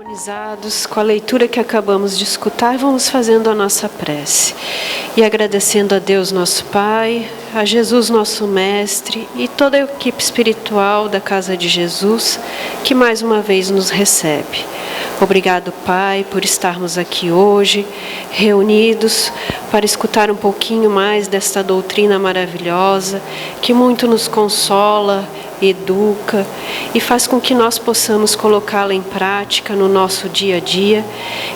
Sintonizados com a leitura que acabamos de escutar, vamos fazendo a nossa prece e agradecendo a Deus nosso Pai, a Jesus nosso Mestre e toda a equipe espiritual da Casa de Jesus que mais uma vez nos recebe. Obrigado, Pai, por estarmos aqui hoje, reunidos para escutar um pouquinho mais desta doutrina maravilhosa que muito nos consola, educa e faz com que nós possamos colocá-la em prática no nosso dia a dia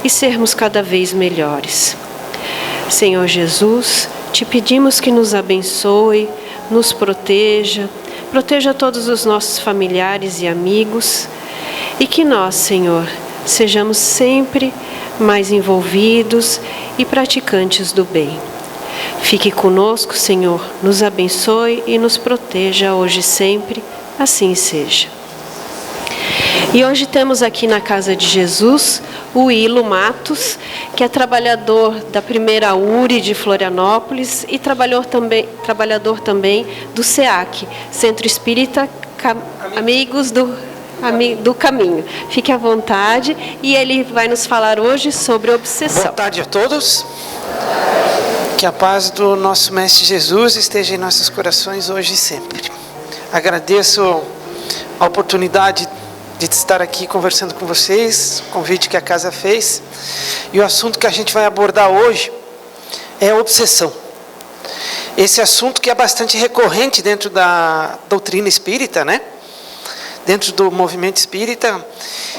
e sermos cada vez melhores. Senhor Jesus, te pedimos que nos abençoe, nos proteja todos os nossos familiares e amigos e que nós, Senhor, sejamos sempre mais envolvidos e praticantes do bem. Fique conosco, Senhor, nos abençoe e nos proteja hoje e sempre, assim seja. E hoje temos aqui na Casa de Jesus o Ilo Matos, que é trabalhador da primeira URI de Florianópolis e trabalhador também do SEAC, Centro Espírita Amigos do Caminho. Fique à vontade e ele vai nos falar hoje sobre obsessão. Boa tarde a todos. Que a paz do nosso Mestre Jesus esteja em nossos corações hoje e sempre. Agradeço a oportunidade de estar aqui conversando com vocês, o convite que a casa fez. E o assunto que a gente vai abordar hoje é a obsessão. Esse assunto que é bastante recorrente dentro da doutrina espírita, né? Dentro do movimento espírita,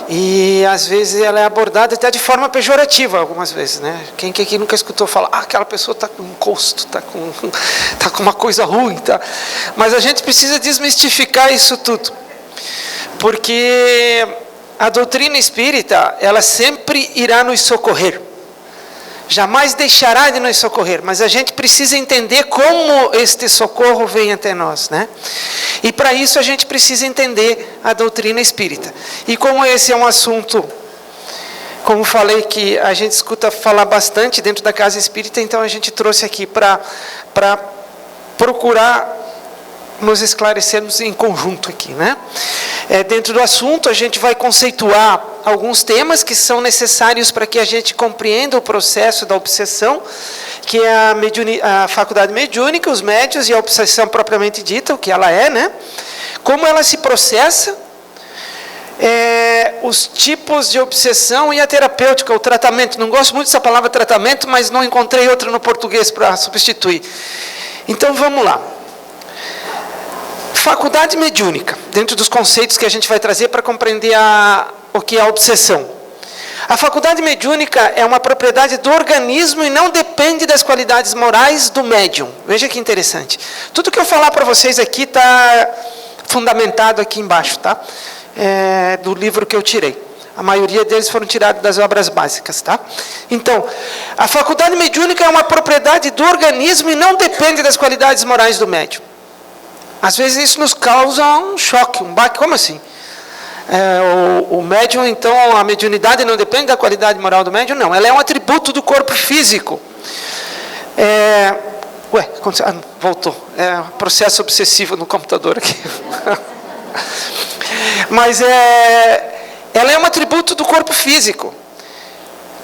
e às vezes ela é abordada até de forma pejorativa, algumas vezes, né? Quem aqui nunca escutou falar, aquela pessoa está com encosto, está com uma coisa ruim, tá? Mas a gente precisa desmistificar isso tudo, porque a doutrina espírita, ela sempre irá nos socorrer, jamais deixará de nos socorrer, mas a gente precisa entender como este socorro vem até nós, né? E para isso a gente precisa entender a doutrina espírita. E como esse é um assunto, como falei, que a gente escuta falar bastante dentro da casa espírita, então a gente trouxe aqui para procurar nos esclarecermos em conjunto aqui, né? Dentro do assunto a gente vai conceituar alguns temas que são necessários para que a gente compreenda o processo da obsessão, que é a faculdade mediúnica, os médiuns e a obsessão propriamente dita, o que ela é, né? Como ela se processa, os tipos de obsessão e a terapêutica, o tratamento. Não gosto muito dessa palavra tratamento, mas não encontrei outra no português para substituir. Então vamos lá. Faculdade mediúnica, dentro dos conceitos que a gente vai trazer para compreender o que é a obsessão. A faculdade mediúnica é uma propriedade do organismo e não depende das qualidades morais do médium. Veja que interessante. Tudo que eu falar para vocês aqui está fundamentado aqui embaixo, tá? Do livro que eu tirei. A maioria deles foram tirados das obras básicas, tá? Então, a faculdade mediúnica é uma propriedade do organismo e não depende das qualidades morais do médium. Às vezes isso nos causa um choque, um baque. Como assim? O médium, então, a mediunidade não depende da qualidade moral do médium? Não, ela é um atributo do corpo físico. Voltou. É um processo obsessivo no computador aqui. Mas ela é um atributo do corpo físico,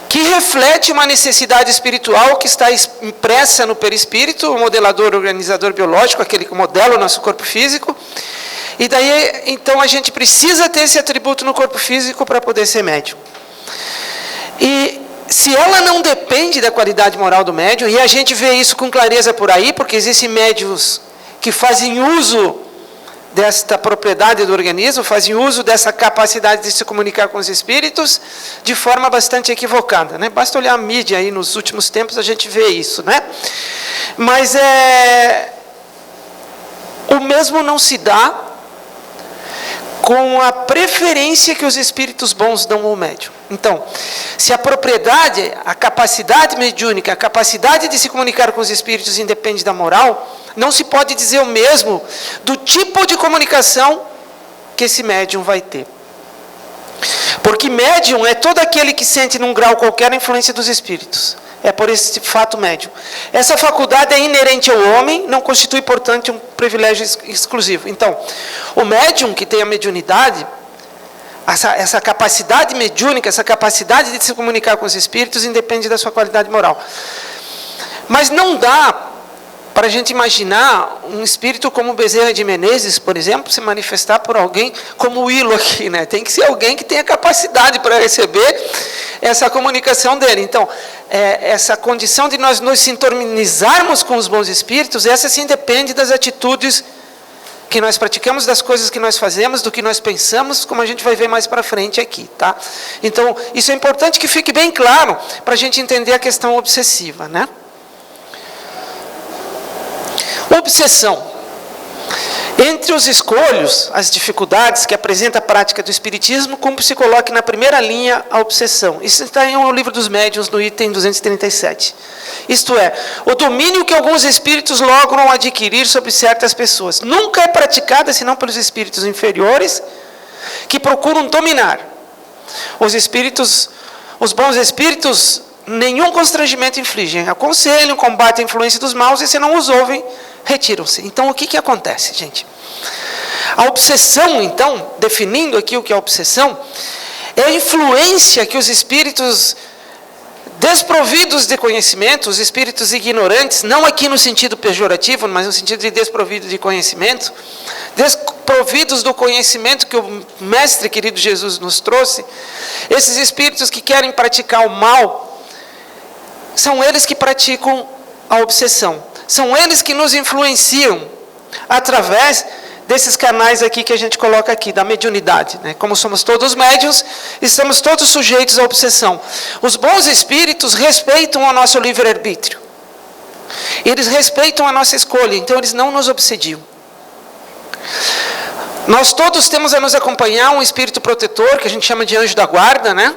que reflete uma necessidade espiritual que está impressa no perispírito, o modelador, organizador biológico, aquele que modela o nosso corpo físico. E daí, então, a gente precisa ter esse atributo no corpo físico para poder ser médium. E se ela não depende da qualidade moral do médium, e a gente vê isso com clareza por aí, porque existem médiuns que fazem uso desta propriedade do organismo, fazem uso dessa capacidade de se comunicar com os espíritos de forma bastante equivocada, né? Basta olhar a mídia aí nos últimos tempos, a gente vê isso, né? Mas o mesmo não se dá com a preferência que os espíritos bons dão ao médium. Então, se a propriedade, a capacidade mediúnica, a capacidade de se comunicar com os espíritos independe da moral, não se pode dizer o mesmo do tipo de comunicação que esse médium vai ter. Porque médium é todo aquele que sente num grau qualquer a influência dos espíritos. É por esse fato médium. Essa faculdade é inerente ao homem, não constitui, portanto, um privilégio exclusivo. Então, o médium que tem a mediunidade, essa capacidade mediúnica, essa capacidade de se comunicar com os espíritos, independe da sua qualidade moral. Mas não dá para a gente imaginar um espírito como Bezerra de Menezes, por exemplo, se manifestar por alguém como o Hilo aqui, né? Tem que ser alguém que tenha capacidade para receber essa comunicação dele. Então, essa condição de nós nos sintonizarmos com os bons espíritos, essa sim depende das atitudes que nós praticamos, das coisas que nós fazemos, do que nós pensamos, como a gente vai ver mais para frente aqui, tá? Então, isso é importante que fique bem claro para a gente entender a questão obsessiva, né? Obsessão. Entre os escolhos, as dificuldades que apresenta a prática do espiritismo, como se coloque na primeira linha a obsessão. Isso está em um livro dos médiuns, no item 237. Isto é, o domínio que alguns espíritos logram adquirir sobre certas pessoas. Nunca é praticada senão pelos espíritos inferiores, que procuram dominar. Os bons espíritos, nenhum constrangimento infligem. Aconselham, combatem a influência dos maus, e se não os ouvem, retiram-se. Então, o que acontece, gente? A obsessão, então, definindo aqui o que é a obsessão, é a influência que os espíritos desprovidos de conhecimento, os espíritos ignorantes, não aqui no sentido pejorativo, mas no sentido de desprovido de conhecimento, desprovidos do conhecimento que o Mestre querido Jesus nos trouxe, esses espíritos que querem praticar o mal, são eles que praticam a obsessão. São eles que nos influenciam através desses canais aqui que a gente coloca aqui, da mediunidade, né? Como somos todos médiuns, estamos todos sujeitos à obsessão. Os bons espíritos respeitam o nosso livre-arbítrio. Eles respeitam a nossa escolha, então eles não nos obsediam. Nós todos temos a nos acompanhar um espírito protetor, que a gente chama de anjo da guarda, né?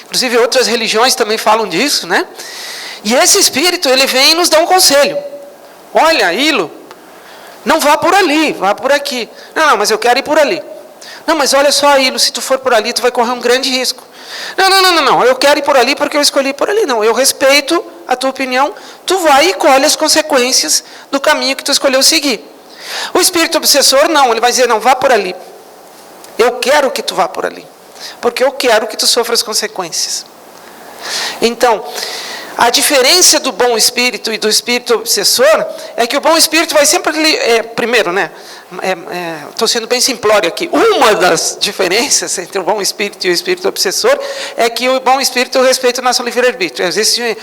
Inclusive outras religiões também falam disso, né? E esse espírito, ele vem e nos dá um conselho. Olha, Hilo, não vá por ali, vá por aqui. Não, mas eu quero ir por ali. Não, mas olha só, Hilo, se tu for por ali, tu vai correr um grande risco. Não, eu quero ir por ali porque eu escolhi por ali. Não, eu respeito a tua opinião, tu vai e colhe as consequências do caminho que tu escolheu seguir. O espírito obsessor, não, ele vai dizer, não, vá por ali. Eu quero que tu vá por ali, porque eu quero que tu sofra as consequências. Então, a diferença do bom espírito e do espírito obsessor é que o bom espírito vai sempre... primeiro, né? Estou sendo bem simplório aqui. Uma das diferenças entre o bom espírito e o espírito obsessor é que o bom espírito respeita o nosso livre-arbítrio. Existem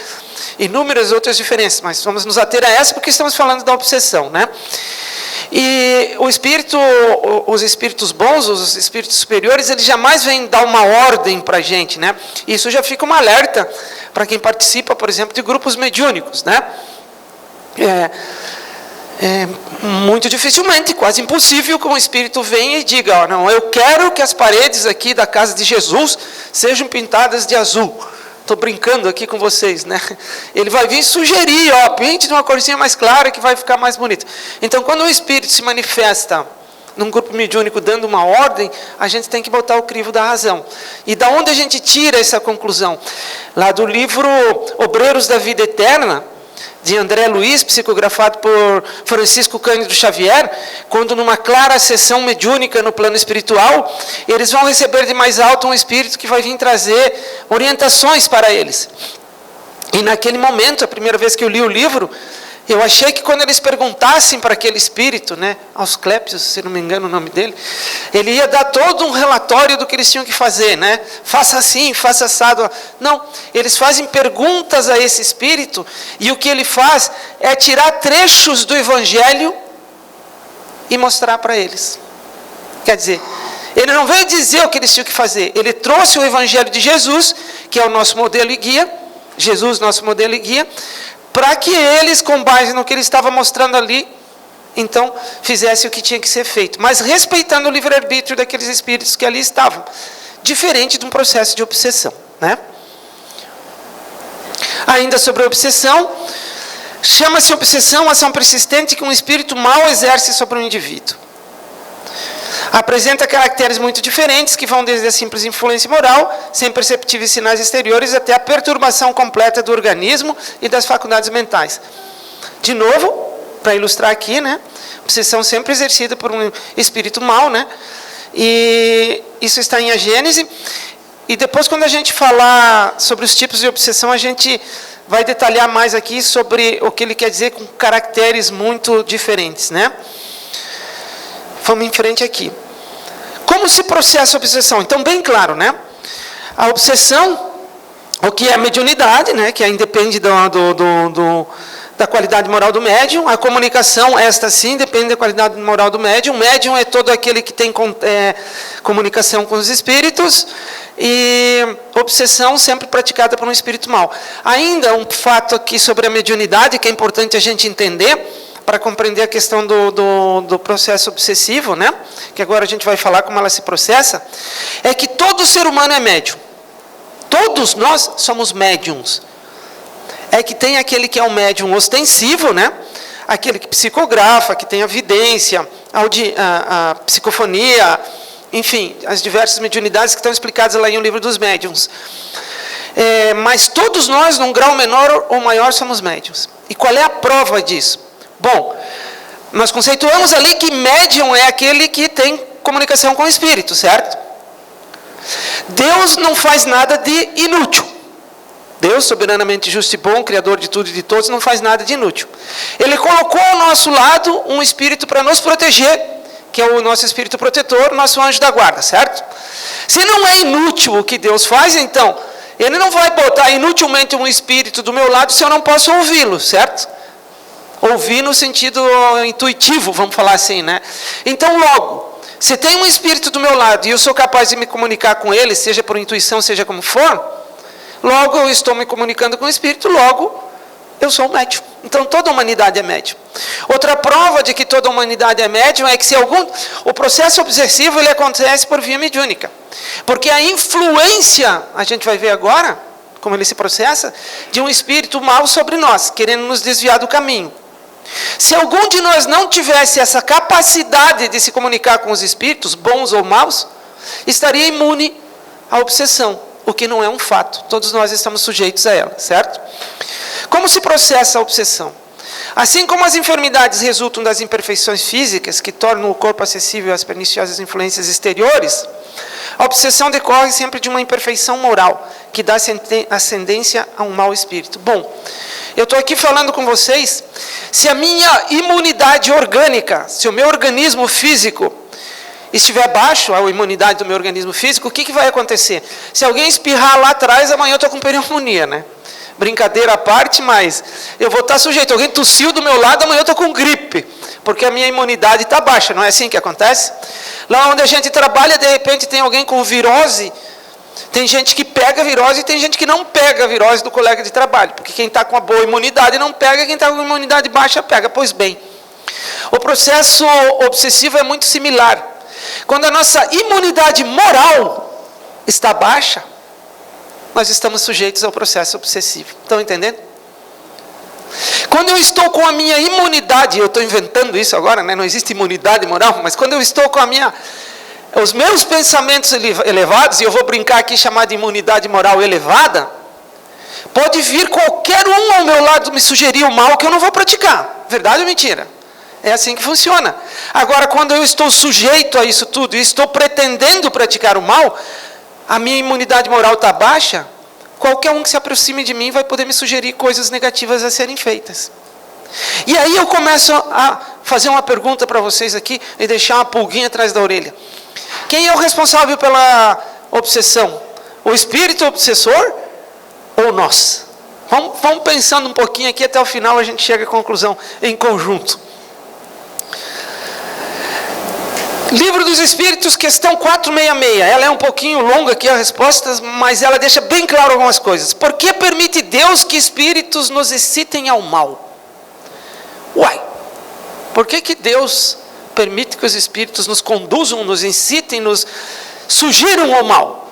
inúmeras outras diferenças, mas vamos nos ater a essa porque estamos falando da obsessão, né? E os espíritos bons, os espíritos superiores, eles jamais vêm dar uma ordem para a gente, né? Isso já fica um alerta para quem participa, por exemplo, de grupos mediúnicos, né? Muito dificilmente, quase impossível que um espírito venha e diga, não, eu quero que as paredes aqui da casa de Jesus sejam pintadas de azul. Estou brincando aqui com vocês, né? Ele vai vir sugerir, pinte de uma corzinha mais clara que vai ficar mais bonito. Então, quando o espírito se manifesta num grupo mediúnico dando uma ordem, a gente tem que botar o crivo da razão. E da onde a gente tira essa conclusão? Lá do livro Obreiros da Vida Eterna, de André Luiz, psicografado por Francisco Cândido Xavier, quando numa clara sessão mediúnica no plano espiritual, eles vão receber de mais alto um espírito que vai vir trazer orientações para eles. E naquele momento, a primeira vez que eu li o livro, eu achei que quando eles perguntassem para aquele espírito, né, Asclépios, se não me engano o nome dele, ele ia dar todo um relatório do que eles tinham que fazer, né? Faça assim, faça assado. Não, eles fazem perguntas a esse espírito e o que ele faz é tirar trechos do Evangelho e mostrar para eles. Quer dizer, ele não veio dizer o que eles tinham que fazer, ele trouxe o Evangelho de Jesus, que é o nosso modelo e guia, Jesus, nosso modelo e guia, para que eles, com base no que ele estava mostrando ali, então, fizessem o que tinha que ser feito. Mas respeitando o livre-arbítrio daqueles espíritos que ali estavam. Diferente de um processo de obsessão, né? Ainda sobre a obsessão, chama-se obsessão a ação persistente que um espírito mau exerce sobre um indivíduo. Apresenta caracteres muito diferentes, que vão desde a simples influência moral, sem perceptíveis sinais exteriores, até a perturbação completa do organismo e das faculdades mentais. De novo, para ilustrar aqui, né? Obsessão sempre exercida por um espírito mau, né? E isso está em A Gênese. E depois, quando a gente falar sobre os tipos de obsessão, a gente vai detalhar mais aqui sobre o que ele quer dizer com caracteres muito diferentes, né? Vamos em frente aqui. Como se processa a obsessão? Então, bem claro, né? A obsessão, o que é a mediunidade, né? Que independe da qualidade moral do médium. A comunicação, esta sim, depende da qualidade moral do médium. O médium é todo aquele que tem comunicação com os espíritos. E obsessão sempre praticada por um espírito mau. Ainda um fato aqui sobre a mediunidade, que é importante a gente entender, para compreender a questão do processo obsessivo, né? Que agora a gente vai falar como ela se processa, é que todo ser humano é médium. Todos nós somos médiums. É que tem aquele que é um médium ostensivo, né? Aquele que psicografa, que tem a vidência, a psicofonia, enfim, as diversas mediunidades que estão explicadas lá em O Livro dos Médiuns. Mas todos nós, num grau menor ou maior, somos médiums. E qual é a prova disso? Bom, nós conceituamos ali que médium é aquele que tem comunicação com o espírito, certo? Deus não faz nada de inútil. Deus, soberanamente justo e bom, Criador de tudo e de todos, não faz nada de inútil. Ele colocou ao nosso lado um espírito para nos proteger, que é o nosso espírito protetor, nosso anjo da guarda, certo? Se não é inútil o que Deus faz, então, Ele não vai botar inutilmente um espírito do meu lado se eu não posso ouvi-lo, certo? Ouvir no sentido intuitivo, vamos falar assim, né? Então, logo, se tem um espírito do meu lado e eu sou capaz de me comunicar com ele, seja por intuição, seja como for, logo eu estou me comunicando com o espírito, logo eu sou um médium. Então, toda a humanidade é médium. Outra prova de que toda a humanidade é médium é que o processo obsessivo ele acontece por via mediúnica. Porque a influência, a gente vai ver agora, como ele se processa, de um espírito mau sobre nós, querendo nos desviar do caminho. Se algum de nós não tivesse essa capacidade de se comunicar com os espíritos, bons ou maus, estaria imune à obsessão, o que não é um fato. Todos nós estamos sujeitos a ela, certo? Como se processa a obsessão? Assim como as enfermidades resultam das imperfeições físicas, que tornam o corpo acessível às perniciosas influências exteriores, a obsessão decorre sempre de uma imperfeição moral, que dá ascendência a um mau espírito. Bom, eu estou aqui falando com vocês, se a minha imunidade orgânica, se o meu organismo físico estiver baixo, a imunidade do meu organismo físico, o que vai acontecer? Se alguém espirrar lá atrás, amanhã eu estou com pneumonia, né? Brincadeira à parte, mas eu vou estar sujeito. Alguém tossiu do meu lado, amanhã eu estou com gripe, porque a minha imunidade está baixa, não é assim que acontece? Lá onde a gente trabalha, de repente tem alguém com virose, tem gente que pega virose e tem gente que não pega a virose do colega de trabalho, porque quem está com uma boa imunidade não pega, quem está com imunidade baixa pega. Pois bem, o processo obsessivo é muito similar. Quando a nossa imunidade moral está baixa, nós estamos sujeitos ao processo obsessivo. Estão entendendo? Quando eu estou com a minha imunidade, eu estou inventando isso agora, né? Não existe imunidade moral, mas quando eu estou com os meus pensamentos elevados, e eu vou brincar aqui chamar de imunidade moral elevada, pode vir qualquer um ao meu lado me sugerir o mal que eu não vou praticar. Verdade ou mentira? É assim que funciona. Agora, quando eu estou sujeito a isso tudo e estou pretendendo praticar o mal, a minha imunidade moral está baixa, qualquer um que se aproxime de mim vai poder me sugerir coisas negativas a serem feitas. E aí eu começo a fazer uma pergunta para vocês aqui e deixar uma pulguinha atrás da orelha. Quem é o responsável pela obsessão? O espírito obsessor ou nós? Vamos pensando um pouquinho aqui, até o final a gente chega à conclusão em conjunto. Livro dos Espíritos, questão 466. Ela é um pouquinho longa aqui a resposta, mas ela deixa bem claro algumas coisas. Por que permite Deus que espíritos nos excitem ao mal? Uai, por que Deus permite que os espíritos nos conduzam, nos incitem, nos sugiram ao mal?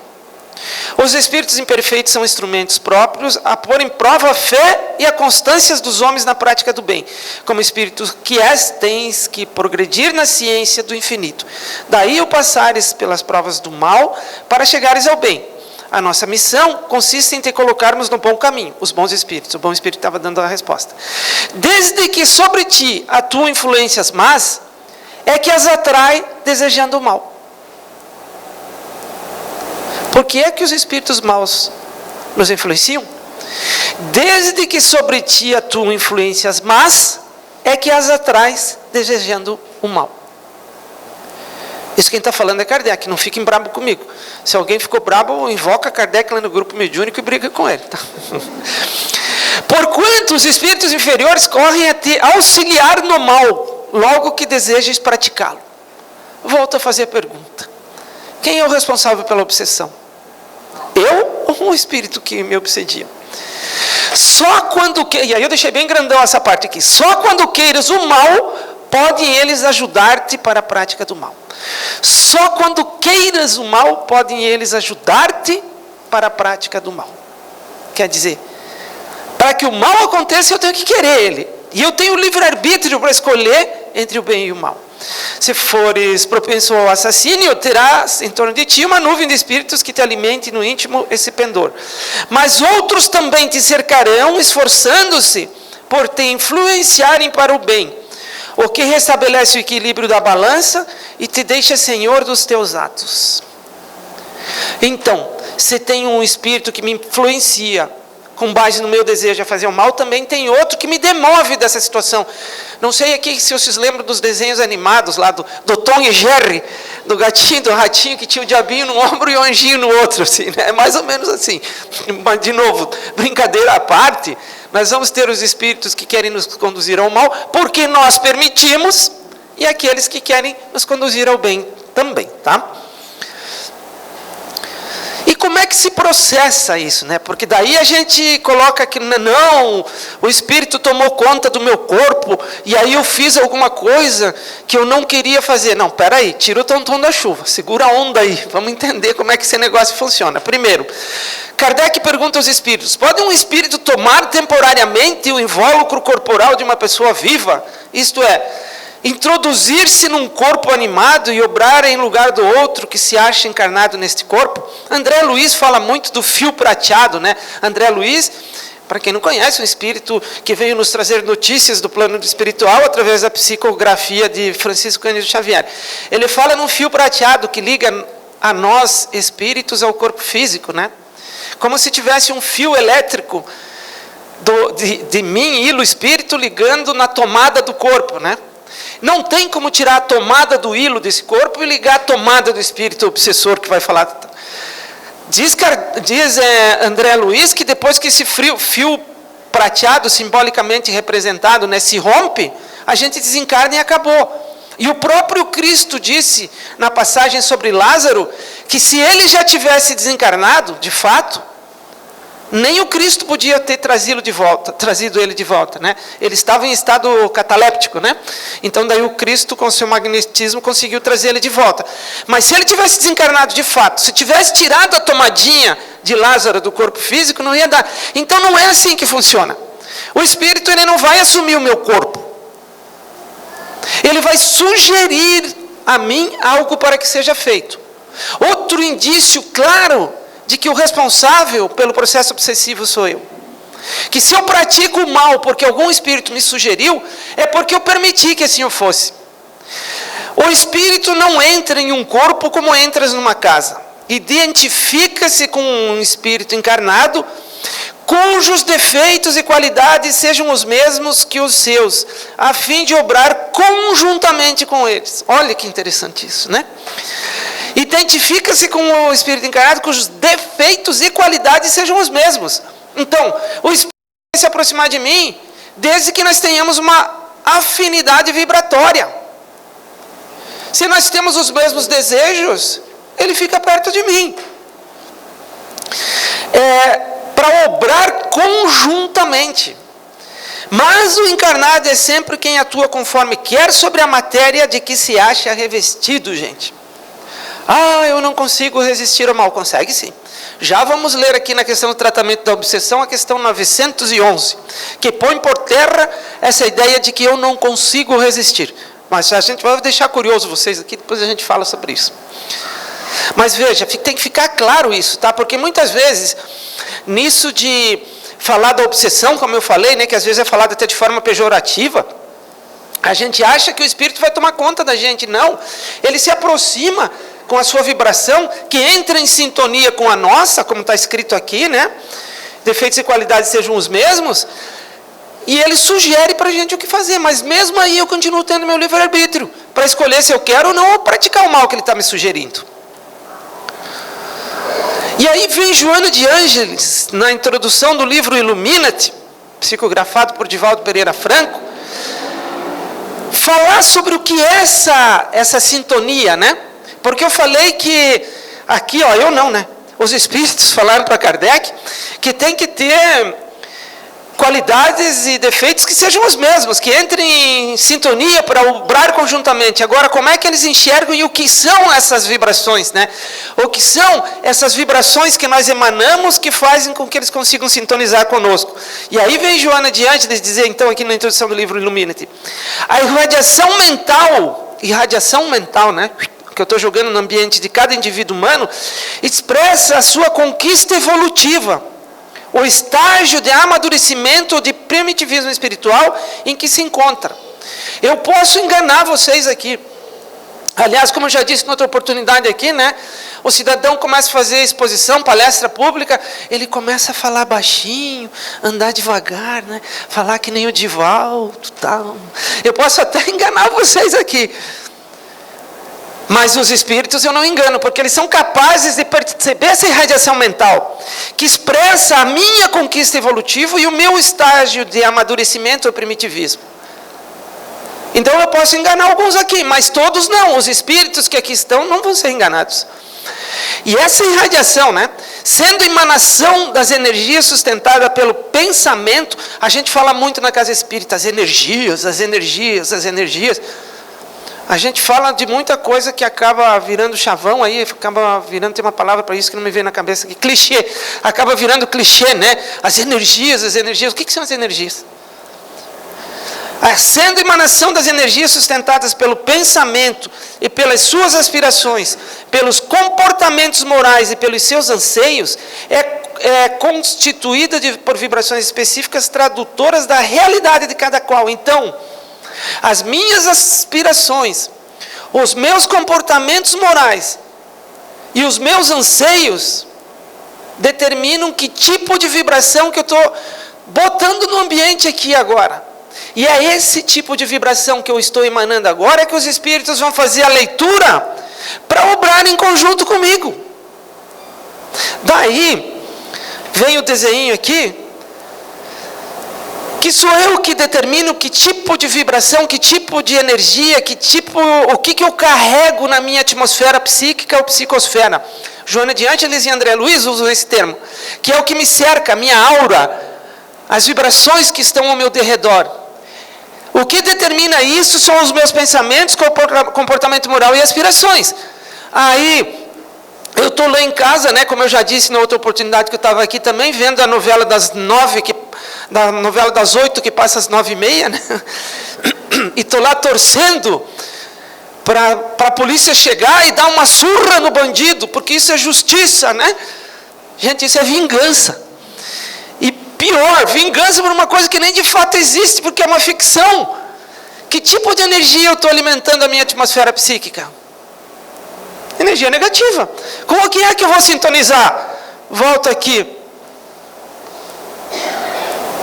Os espíritos imperfeitos são instrumentos próprios a pôr em prova a fé e a constância dos homens na prática do bem. Como espíritos que tens que progredir na ciência do infinito. Daí o passares pelas provas do mal para chegares ao bem. A nossa missão consiste em te colocarmos no bom caminho, os bons espíritos. O bom espírito estava dando a resposta. Desde que sobre ti atuam influências más, é que as atrai desejando o mal. Por que é que os espíritos maus nos influenciam? Desde que sobre ti atuam influências más, é que as atrais desejando o mal. Isso quem está falando é Kardec, não fiquem bravo comigo. Se alguém ficou bravo, invoca Kardec lá no grupo mediúnico e briga com ele. Tá? Porquanto os espíritos inferiores correm a te auxiliar no mal, logo que desejes praticá-lo. Volto a fazer a pergunta. Quem é o responsável pela obsessão? Eu ou o espírito que me obsedia? Só quando... E aí eu deixei bem grandão essa parte aqui. Só quando queiras o mal, podem eles ajudar-te para a prática do mal. Só quando queiras o mal, podem eles ajudar-te para a prática do mal. Quer dizer, para que o mal aconteça, eu tenho que querer ele. E eu tenho o livre-arbítrio para escolher entre o bem e o mal. Se fores propenso ao assassínio, terás em torno de ti uma nuvem de espíritos que te alimente no íntimo esse pendor. Mas outros também te cercarão, esforçando-se por te influenciarem para o bem, o que restabelece o equilíbrio da balança e te deixa senhor dos teus atos. Então, se tem um espírito que me influencia com base no meu desejo a fazer o mal, também tem outro que me demove dessa situação. Não sei aqui se vocês lembram dos desenhos animados lá do Tom e Jerry, do gatinho, do ratinho que tinha o diabinho no ombro e o anjinho no outro, assim, né? É mais ou menos assim. Mas, de novo, brincadeira à parte, nós vamos ter os espíritos que querem nos conduzir ao mal, porque nós permitimos, e aqueles que querem nos conduzir ao bem também, tá? E como é que se processa isso, né? Porque daí a gente coloca que não, o espírito tomou conta do meu corpo e aí eu fiz alguma coisa que eu não queria fazer. Não, peraí, tira o tom da chuva, segura a onda aí, vamos entender como é que esse negócio funciona. Primeiro, Kardec pergunta aos espíritos: pode um espírito tomar temporariamente o invólucro corporal de uma pessoa viva? Isto é, introduzir-se num corpo animado e obrar em lugar do outro que se acha encarnado neste corpo? André Luiz fala muito do fio prateado, né? André Luiz, para quem não conhece, um espírito que veio nos trazer notícias do plano espiritual através da psicografia de Francisco Cândido Xavier. Ele fala num fio prateado que liga a nós, espíritos, ao corpo físico, né? Como se tivesse um fio elétrico de mim, hilo espírito, ligando na tomada do corpo, né? Não tem como tirar a tomada do hilo desse corpo e ligar a tomada do espírito obsessor que vai falar. Diz André Luiz que depois que esse fio prateado, simbolicamente representado, né, se rompe, a gente desencarna e acabou. E o próprio Cristo disse na passagem sobre Lázaro que se ele já tivesse desencarnado, de fato, nem o Cristo podia ter trazido ele de volta, né? Ele estava em estado cataléptico, né? Então daí o Cristo, com seu magnetismo, conseguiu trazer ele de volta. Mas se ele tivesse desencarnado de fato, se tivesse tirado a tomadinha de Lázaro do corpo físico, não ia dar. Então não é assim que funciona. O espírito, ele não vai assumir o meu corpo. Ele vai sugerir a mim algo para que seja feito. Outro indício claro de que o responsável pelo processo obsessivo sou eu. Que se eu pratico o mal porque algum espírito me sugeriu, é porque eu permiti que assim eu fosse. O espírito não entra em um corpo como entras numa casa. Identifica-se com um espírito encarnado, cujos defeitos e qualidades sejam os mesmos que os seus, a fim de obrar conjuntamente com eles. Olha que interessante isso, né? Identifica-se com o espírito encarnado cujos defeitos e qualidades sejam os mesmos. Então, o espírito vai se aproximar de mim desde que nós tenhamos uma afinidade vibratória. Se nós temos os mesmos desejos, ele fica perto de mim. Para obrar conjuntamente. Mas o encarnado é sempre quem atua conforme quer sobre a matéria de que se acha revestido, gente. Eu não consigo resistir ao mal. Consegue sim. Já vamos ler aqui na questão do tratamento da obsessão, a questão 911, que põe por terra essa ideia de que eu não consigo resistir. Mas a gente vai deixar curioso vocês aqui, depois a gente fala sobre isso. Mas veja, tem que ficar claro isso, tá? Porque muitas vezes, nisso de falar da obsessão, como eu falei, né, que às vezes é falado até de forma pejorativa, a gente acha que o espírito vai tomar conta da gente. Não, ele se aproxima com a sua vibração, que entra em sintonia com a nossa, como está escrito aqui, né? Defeitos e qualidades sejam os mesmos. E ele sugere para a gente o que fazer, mas mesmo aí eu continuo tendo meu livre-arbítrio, para escolher se eu quero ou não praticar o mal que ele está me sugerindo. E aí vem Joana de Ângeles, na introdução do livro Illuminati, psicografado por Divaldo Pereira Franco, falar sobre o que é essa sintonia, né? Porque eu falei que, aqui, ó, eu não, né? Os espíritos falaram para Kardec que tem que ter qualidades e defeitos que sejam os mesmos, que entrem em sintonia para obrar conjuntamente. Agora, como é que eles enxergam e o que são essas vibrações, né? O que são essas vibrações que nós emanamos que fazem com que eles consigam sintonizar conosco? E aí vem Joana de Ângeles dizer, então, aqui na introdução do livro Illuminati, a irradiação mental, né? Que eu estou jogando no ambiente de cada indivíduo humano, expressa a sua conquista evolutiva, o estágio de amadurecimento ou de primitivismo espiritual em que se encontra. Eu posso enganar vocês aqui. Aliás, como eu já disse em outra oportunidade aqui, né? O cidadão começa a fazer exposição, palestra pública, ele começa a falar baixinho, andar devagar, né? Falar que nem o Divaldo, tal. Eu posso até enganar vocês aqui. Mas os espíritos eu não engano, porque eles são capazes de perceber essa irradiação mental, que expressa a minha conquista evolutiva e o meu estágio de amadurecimento ou primitivismo. Então eu posso enganar alguns aqui, mas todos não. Os espíritos que aqui estão não vão ser enganados. E essa irradiação, né, sendo emanação das energias sustentada pelo pensamento, a gente fala muito na casa espírita, as energias. A gente fala de muita coisa que acaba virando chavão, aí acaba virando, tem uma palavra para isso que não me vem na cabeça aqui, clichê, acaba virando clichê, né? As energias, o que são as energias? Sendo emanação das energias sustentadas pelo pensamento e pelas suas aspirações, pelos comportamentos morais e pelos seus anseios, é constituída por vibrações específicas tradutoras da realidade de cada qual. Então, as minhas aspirações, os meus comportamentos morais e os meus anseios determinam que tipo de vibração que eu estou botando no ambiente aqui agora. E é esse tipo de vibração que eu estou emanando agora que os espíritos vão fazer a leitura para obrar em conjunto comigo. Daí vem o desenho aqui, que sou eu que determino que tipo de vibração, que tipo de energia, o que eu carrego na minha atmosfera psíquica ou psicosfera. Joana de Ângeles e André Luiz usam esse termo, que é o que me cerca, a minha aura, as vibrações que estão ao meu derredor. O que determina isso são os meus pensamentos, comportamento moral e aspirações. Aí, eu estou lá em casa, né, como eu já disse na outra oportunidade que eu estava aqui também, vendo a novela das 8 que passa às 9h30, né? E estou lá torcendo para a polícia chegar e dar uma surra no bandido, porque isso é justiça, né? Gente, isso é vingança. E pior, vingança por uma coisa que nem de fato existe, porque é uma ficção. Que tipo de energia eu estou alimentando a minha atmosfera psíquica? Energia negativa. Como que é que eu vou sintonizar? Volto aqui.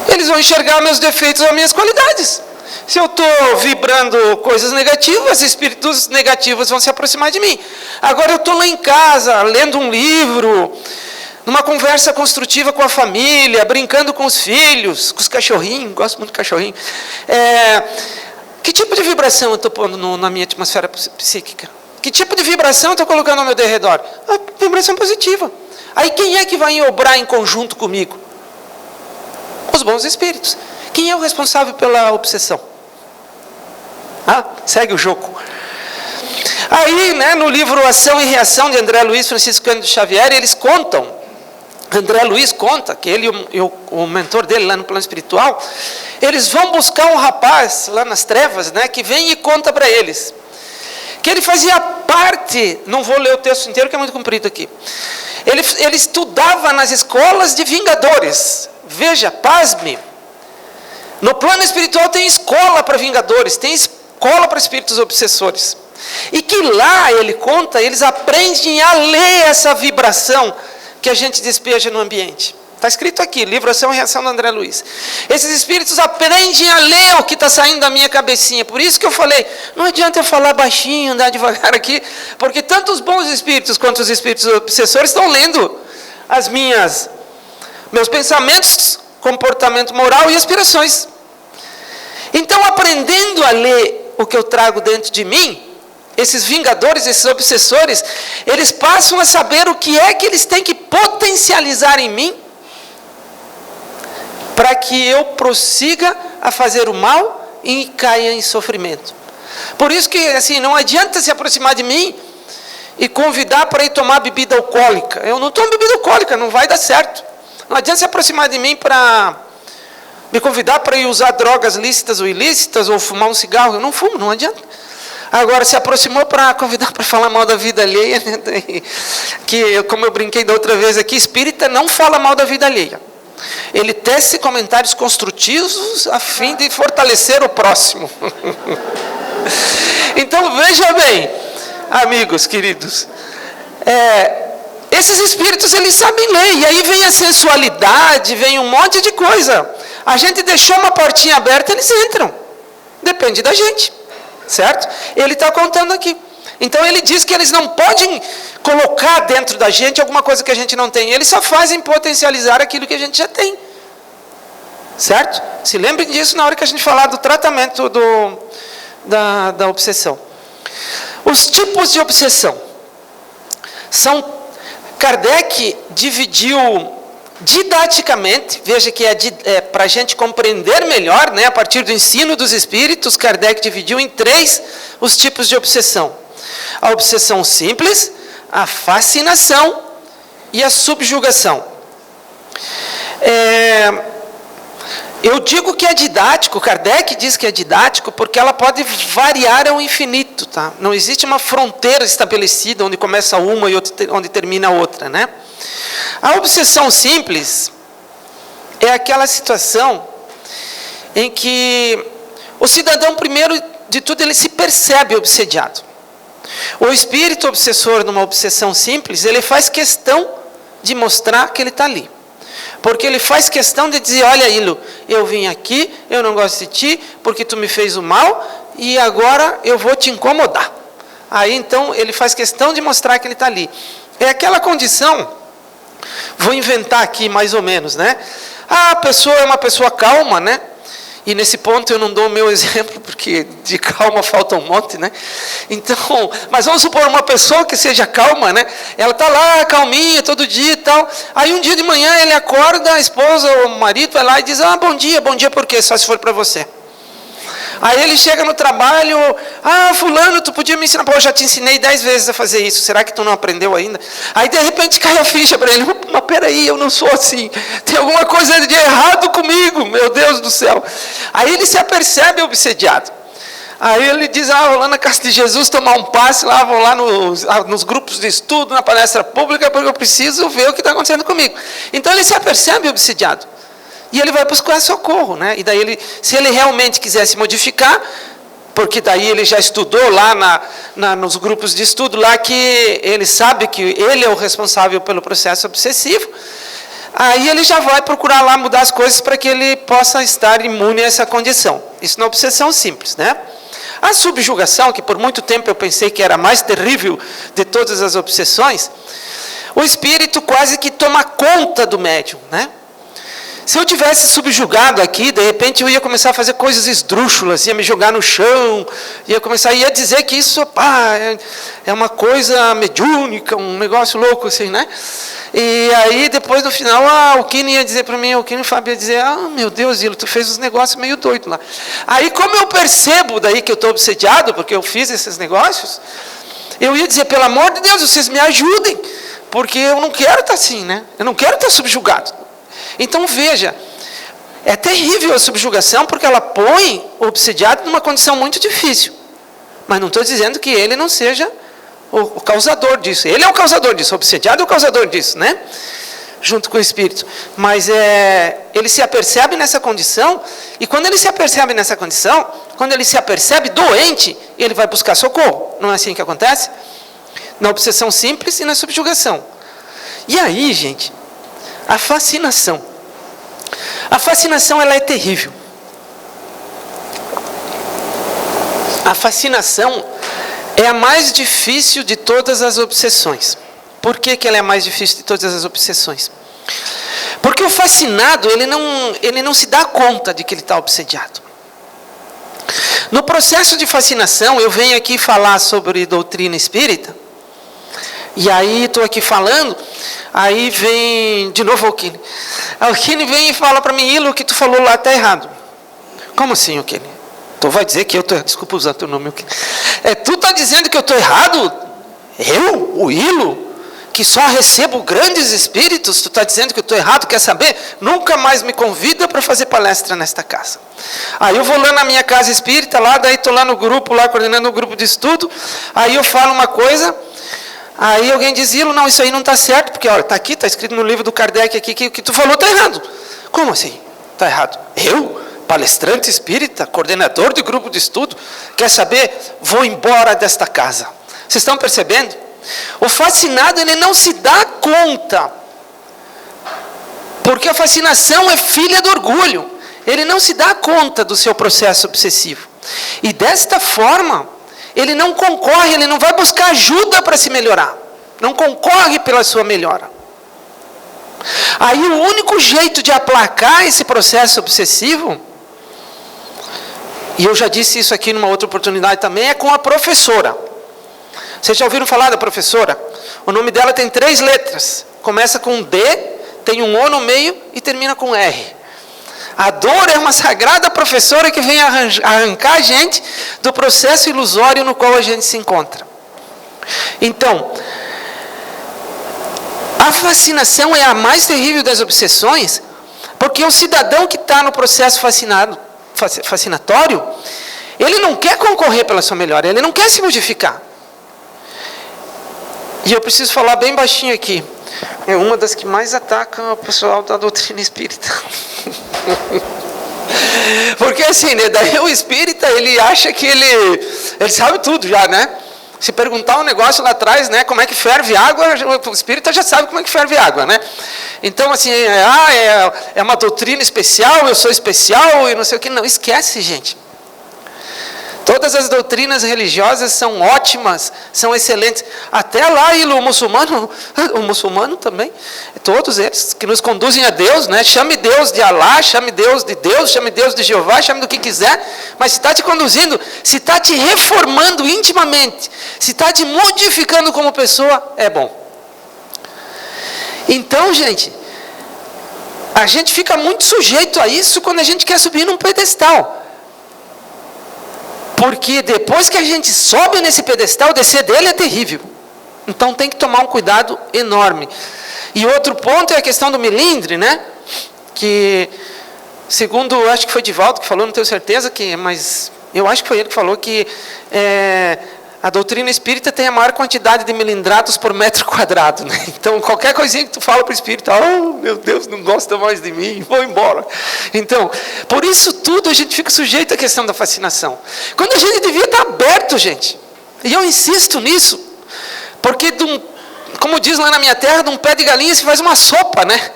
Eles vão enxergar meus defeitos ou minhas qualidades. Se eu estou vibrando coisas negativas, espíritos negativos vão se aproximar de mim. Agora eu estou lá em casa, lendo um livro, numa conversa construtiva com a família, brincando com os filhos, com os cachorrinhos, gosto muito de cachorrinho. Que tipo de vibração eu estou pondo na minha atmosfera psíquica? Que tipo de vibração eu estou colocando ao meu derredor? A vibração positiva. Aí quem é que vai obrar em conjunto comigo? Os bons espíritos. Quem é o responsável pela obsessão? Segue o jogo. Aí, né, no livro Ação e Reação, de André Luiz Francisco Cândido Xavier, eles contam, André Luiz conta, que ele e o mentor dele lá no plano espiritual, eles vão buscar um rapaz lá nas trevas, né, que vem e conta para eles, que ele fazia parte, não vou ler o texto inteiro que é muito comprido aqui, ele estudava nas escolas de vingadores. Veja, pasme, no plano espiritual tem escola para vingadores, tem escola para espíritos obsessores. E que lá, ele conta, eles aprendem a ler essa vibração que a gente despeja no ambiente. Está escrito aqui, livro Ação e Reação do André Luiz. Esses espíritos aprendem a ler o que está saindo da minha cabecinha. Por isso que eu falei, não adianta eu falar baixinho, andar devagar aqui, porque tanto os bons espíritos quanto os espíritos obsessores estão lendo meus pensamentos, comportamento moral e aspirações. Então, aprendendo a ler o que eu trago dentro de mim, esses vingadores, esses obsessores, eles passam a saber o que é que eles têm que potencializar em mim, para que eu prossiga a fazer o mal e caia em sofrimento. Por isso que, assim, não adianta se aproximar de mim e convidar para ir tomar bebida alcoólica. Eu não tomo bebida alcoólica, não vai dar certo. Não adianta se aproximar de mim para me convidar para ir usar drogas lícitas ou ilícitas, ou fumar um cigarro. Eu não fumo, não adianta. Agora, se aproximou para convidar para falar mal da vida alheia, né? Que, como eu brinquei da outra vez aqui, espírita não fala mal da vida alheia. Ele tece comentários construtivos a fim de fortalecer o próximo. Então, veja bem, amigos queridos, esses espíritos, eles sabem ler, e aí vem a sensualidade, vem um monte de coisa. A gente deixou uma portinha aberta, eles entram. Depende da gente, certo? Ele está contando aqui. Então ele diz que eles não podem colocar dentro da gente alguma coisa que a gente não tem. Eles só fazem potencializar aquilo que a gente já tem. Certo? Se lembrem disso na hora que a gente falar do tratamento da obsessão. Os tipos de obsessão. Kardec dividiu didaticamente, veja que para a gente compreender melhor, né, a partir do ensino dos espíritos, Kardec dividiu em 3 os tipos de obsessão. A obsessão simples, a fascinação e a subjugação. Eu digo que é didático, Kardec diz que é didático, porque ela pode variar ao infinito. Tá? Não existe uma fronteira estabelecida onde começa uma e onde termina a outra. Né? A obsessão simples é aquela situação em que o cidadão, primeiro de tudo, ele se percebe obsediado. O espírito obsessor, numa obsessão simples, ele faz questão de mostrar que ele está ali. Porque ele faz questão de dizer, olha, Ilo, eu vim aqui, eu não gosto de ti, porque tu me fez o mal, e agora eu vou te incomodar. Aí, então, ele faz questão de mostrar que ele está ali. É aquela condição, vou inventar aqui mais ou menos, né? A pessoa é uma pessoa calma, né? E nesse ponto eu não dou o meu exemplo, porque de calma falta um monte, né? Então, mas vamos supor uma pessoa que seja calma, né? Ela está lá, calminha, todo dia e tal. Aí um dia de manhã ele acorda, a esposa ou o marido vai lá e diz, bom dia por quê? Só se for para você. Aí ele chega no trabalho, fulano, tu podia me ensinar? Pô, eu já te ensinei 10 vezes a fazer isso, será que tu não aprendeu ainda? Aí de repente cai a ficha para ele, mas peraí, eu não sou assim, tem alguma coisa de errado comigo, meu Deus do céu. Aí ele se apercebe obsediado. Aí ele diz, vou lá na casa de Jesus tomar um passe, vou lá nos grupos de estudo, na palestra pública, porque eu preciso ver o que está acontecendo comigo. Então ele se apercebe obsediado. E ele vai buscar socorro, né? E daí, se ele realmente quiser se modificar, porque daí ele já estudou lá nos grupos de estudo, lá que ele sabe que ele é o responsável pelo processo obsessivo, aí ele já vai procurar lá mudar as coisas para que ele possa estar imune a essa condição. Isso na obsessão simples, né? A subjugação, que por muito tempo eu pensei que era a mais terrível de todas as obsessões, o espírito quase que toma conta do médium, né? Se eu tivesse subjugado aqui, de repente eu ia começar a fazer coisas esdrúxulas, ia me jogar no chão, ia dizer que isso é uma coisa mediúnica, um negócio louco assim, né? E aí depois no final, o Kine ia dizer para mim, o Kine Fábio ia dizer, meu Deus, Ilo, tu fez uns negócios meio doidos lá. Aí como eu percebo daí que eu estou obsediado, porque eu fiz esses negócios, eu ia dizer, pelo amor de Deus, vocês me ajudem, porque eu não quero estar assim, né? Eu não quero estar subjugado. Então veja, é terrível a subjugação porque ela põe o obsediado numa condição muito difícil. Mas não estou dizendo que ele não seja o causador disso. Ele é o causador disso, o obsediado é o causador disso, né? Junto com o espírito. Mas ele se apercebe nessa condição, e quando ele se apercebe nessa condição, quando ele se apercebe doente, ele vai buscar socorro. Não é assim que acontece? Na obsessão simples e na subjugação. E aí, gente, a fascinação. A fascinação, ela é terrível. A fascinação é a mais difícil de todas as obsessões. Por que ela é a mais difícil de todas as obsessões? Porque o fascinado, ele não se dá conta de que ele está obsediado. No processo de fascinação, eu venho aqui falar sobre doutrina espírita, e aí estou aqui falando, aí vem, de novo Alquine. Alquine vem e fala para mim, Ilo, o que tu falou lá está errado. Como assim, Alquine? Tu vai dizer que eu estou, desculpa usar teu nome, Alquine. Tu está dizendo que eu estou errado? Eu, o Ilo, que só recebo grandes espíritos, tu está dizendo que eu estou errado, quer saber? Nunca mais me convida para fazer palestra nesta casa. Aí eu vou lá na minha casa espírita, lá, daí estou lá no grupo, lá coordenando o grupo de estudo, aí eu falo uma coisa, aí alguém diz, Ilo, não, isso aí não está certo, porque olha, está aqui, está escrito no livro do Kardec aqui, que o que tu falou está errado. Como assim? Está errado? Eu? Palestrante espírita, coordenador de grupo de estudo, quer saber? Vou embora desta casa. Vocês estão percebendo? O fascinado, ele não se dá conta, porque a fascinação é filha do orgulho. Ele não se dá conta do seu processo obsessivo. E desta forma, ele não concorre, ele não vai buscar ajuda para se melhorar. Não concorre pela sua melhora. Aí o único jeito de aplacar esse processo obsessivo, e eu já disse isso aqui numa outra oportunidade também, é com a professora. Vocês já ouviram falar da professora? O nome dela tem 3 letras. Começa com D, tem um O no meio e termina com R. A dor é uma sagrada professora que vem arrancar a gente do processo ilusório no qual a gente se encontra. Então, a fascinação é a mais terrível das obsessões, porque o cidadão que está no processo fascinatório, ele não quer concorrer pela sua melhora, ele não quer se modificar. E eu preciso falar bem baixinho aqui. É uma das que mais atacam o pessoal da doutrina espírita. Porque assim, né, daí o espírita, ele acha que ele sabe tudo já, né? Se perguntar um negócio lá atrás, né, como é que ferve água, o espírita já sabe como é que ferve água, né? Então assim, é uma doutrina especial, eu sou especial e não sei o que. Não, esquece, gente. Todas as doutrinas religiosas são ótimas, são excelentes. Até lá, o muçulmano também, todos eles que nos conduzem a Deus, né? Chame Deus de Alá, chame Deus de Jeová, chame do que quiser, mas se está te conduzindo, se está te reformando intimamente, se está te modificando como pessoa, é bom. Então, gente, a gente fica muito sujeito a isso quando a gente quer subir num pedestal. Porque depois que a gente sobe nesse pedestal, descer dele é terrível. Então tem que tomar um cuidado enorme. E outro ponto é a questão do melindre, né? Que, segundo, acho que foi Divaldo que falou, não tenho certeza, mas eu acho que foi ele que falou que a doutrina espírita tem a maior quantidade de melindratos por metro quadrado, né? Então, qualquer coisinha que tu fala para o espírita, oh, meu Deus, não gosta mais de mim, vou embora. Então, por isso tudo a gente fica sujeito à questão da fascinação. Quando a gente devia estar aberto, gente. E eu insisto nisso, porque, como diz lá na minha terra, de um pé de galinha se faz uma sopa, né?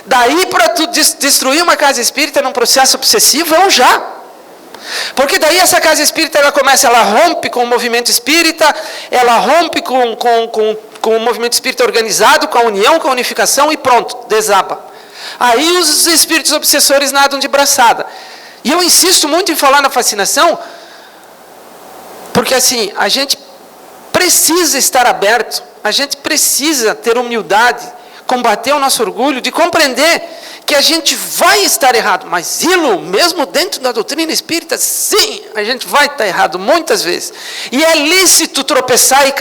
Daí, para tu destruir uma casa espírita num processo obsessivo, é um já. Porque daí essa casa espírita, ela rompe com o movimento espírita, ela rompe com o movimento espírita organizado, com a união, com a unificação, e pronto, desaba. Aí os espíritos obsessores nadam de braçada. E eu insisto muito em falar na fascinação, porque assim, a gente precisa estar aberto, a gente precisa ter humildade, combater o nosso orgulho, de compreender que a gente vai estar errado, mas mesmo dentro da doutrina espírita, sim, a gente vai estar errado muitas vezes. E é lícito tropeçar e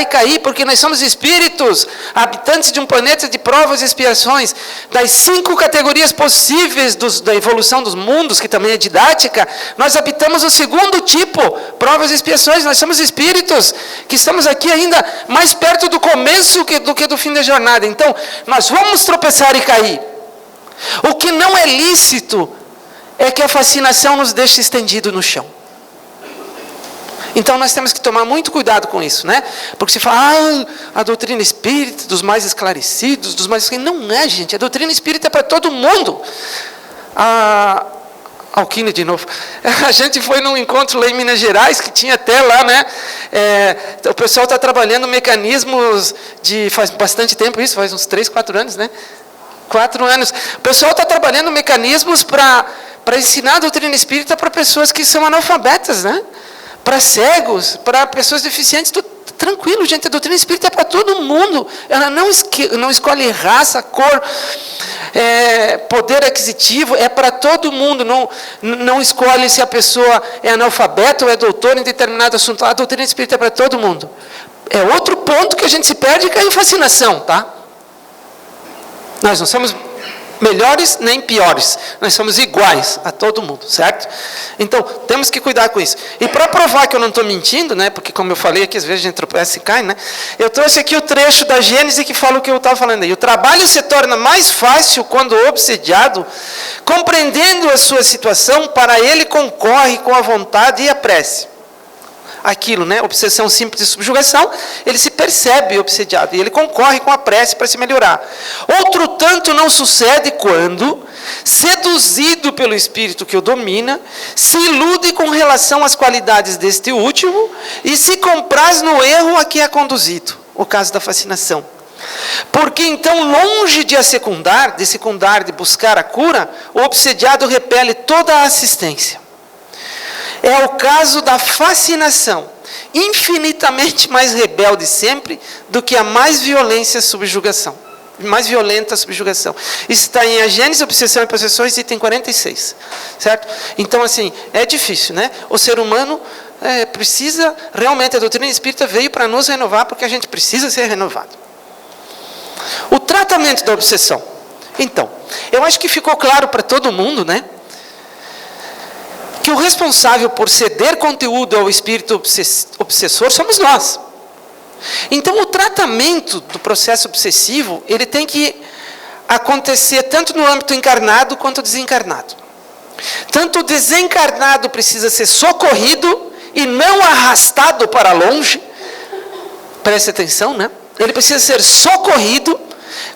cair, porque nós somos espíritos, habitantes de um planeta de provas e expiações. Das 5 categorias possíveis da evolução dos mundos, que também é didática, nós habitamos o segundo tipo, provas e expiações. Nós somos espíritos que estamos aqui ainda mais perto do começo do que do fim da jornada. Então, nós vamos tropeçar e cair. O que não é lícito é que a fascinação nos deixa estendido no chão. Então nós temos que tomar muito cuidado com isso, né? Porque você fala, a doutrina espírita, dos mais esclarecidos, dos mais... Não é, gente, a doutrina espírita é para todo mundo. Alquine de novo. A gente foi num encontro lá em Minas Gerais, que tinha até lá, né? O pessoal está trabalhando mecanismos faz bastante tempo isso, faz uns 3, 4 anos, né? 4 anos. O pessoal está trabalhando mecanismos para ensinar a doutrina espírita para pessoas que são analfabetas, né? Para cegos, para pessoas deficientes, tudo tranquilo, gente, a doutrina espírita é para todo mundo. Ela não escolhe raça, cor, poder aquisitivo, é para todo mundo. Não escolhe se a pessoa é analfabeta ou é doutora em determinado assunto. A doutrina espírita é para todo mundo. É outro ponto que a gente se perde, que é a fascinação, tá? Nós não somos melhores nem piores, nós somos iguais a todo mundo, certo? Então, temos que cuidar com isso. E para provar que eu não estou mentindo, né, porque como eu falei aqui, às vezes a gente tropeça e cai, né, eu trouxe aqui o trecho da Gênesis que fala o que eu estava falando aí. O trabalho se torna mais fácil quando o obsediado, compreendendo a sua situação, para ele concorre com a vontade e a prece. Aquilo, né? Obsessão simples de subjugação, ele se percebe obsediado e ele concorre com a prece para se melhorar. Outro tanto não sucede quando, seduzido pelo espírito que o domina, se ilude com relação às qualidades deste último e se compraz no erro a que é conduzido, o caso da fascinação. Porque então, longe de secundar, de buscar a cura, o obsediado repele toda a assistência. É o caso da fascinação, infinitamente mais rebelde sempre do que a mais violenta subjugação. Isso está em A Gênese, Obsessão e Possessões, item 46. Certo? Então, assim, é difícil, né? O ser humano precisa, realmente, a doutrina espírita veio para nos renovar, porque a gente precisa ser renovado. O tratamento da obsessão. Então, eu acho que ficou claro para todo mundo, né? Que o responsável por ceder conteúdo ao espírito obsessor somos nós. Então, o tratamento do processo obsessivo, ele tem que acontecer tanto no âmbito encarnado quanto desencarnado. Tanto o desencarnado precisa ser socorrido e não arrastado para longe. Preste atenção, né? Ele precisa ser socorrido,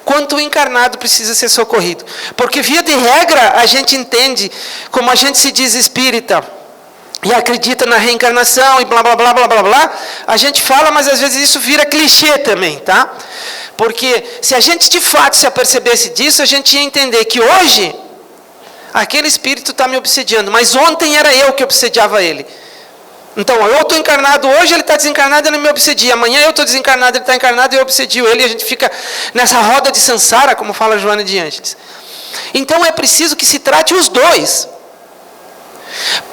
quanto o encarnado precisa ser socorrido. Porque, via de regra, a gente entende, como a gente se diz espírita, e acredita na reencarnação, e blá, blá, blá, blá, blá, blá, a gente fala, mas às vezes isso vira clichê também, tá? Porque, se a gente de fato se apercebesse disso, a gente ia entender que hoje, aquele espírito está me obsediando, mas ontem era eu que obsediava ele. Então, eu estou encarnado hoje, ele está desencarnado, ele me obsedia. Amanhã eu estou desencarnado, ele está encarnado e eu obsedio ele. E a gente fica nessa roda de sansara, como fala Joana de Ângeles. Então, é preciso que se trate os dois.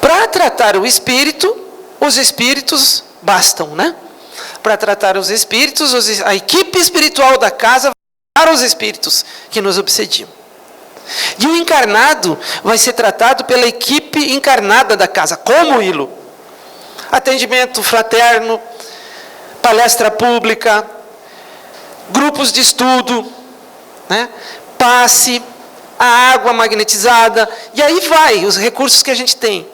Para tratar o espírito, os espíritos bastam, né? Para tratar os espíritos, a equipe espiritual da casa vai tratar os espíritos que nos obsediam. E o encarnado vai ser tratado pela equipe encarnada da casa, como o hilo. Atendimento fraterno, palestra pública, grupos de estudo, né? Passe, a água magnetizada, e aí vai, os recursos que a gente tem.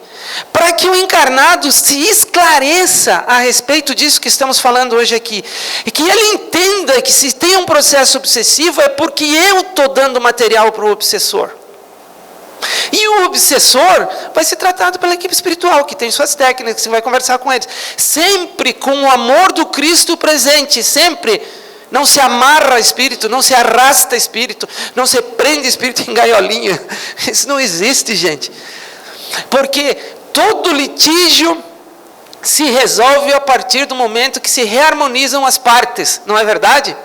Para que o encarnado se esclareça a respeito disso que estamos falando hoje aqui. E que ele entenda que se tem um processo obsessivo é porque eu estou dando material para o obsessor. E o obsessor vai ser tratado pela equipe espiritual, que tem suas técnicas, que vai conversar com eles. Sempre com o amor do Cristo presente, sempre. Não se amarra espírito, não se arrasta espírito, não se prende espírito em gaiolinha. Isso não existe, gente. Porque todo litígio se resolve a partir do momento que se reharmonizam as partes, não é verdade?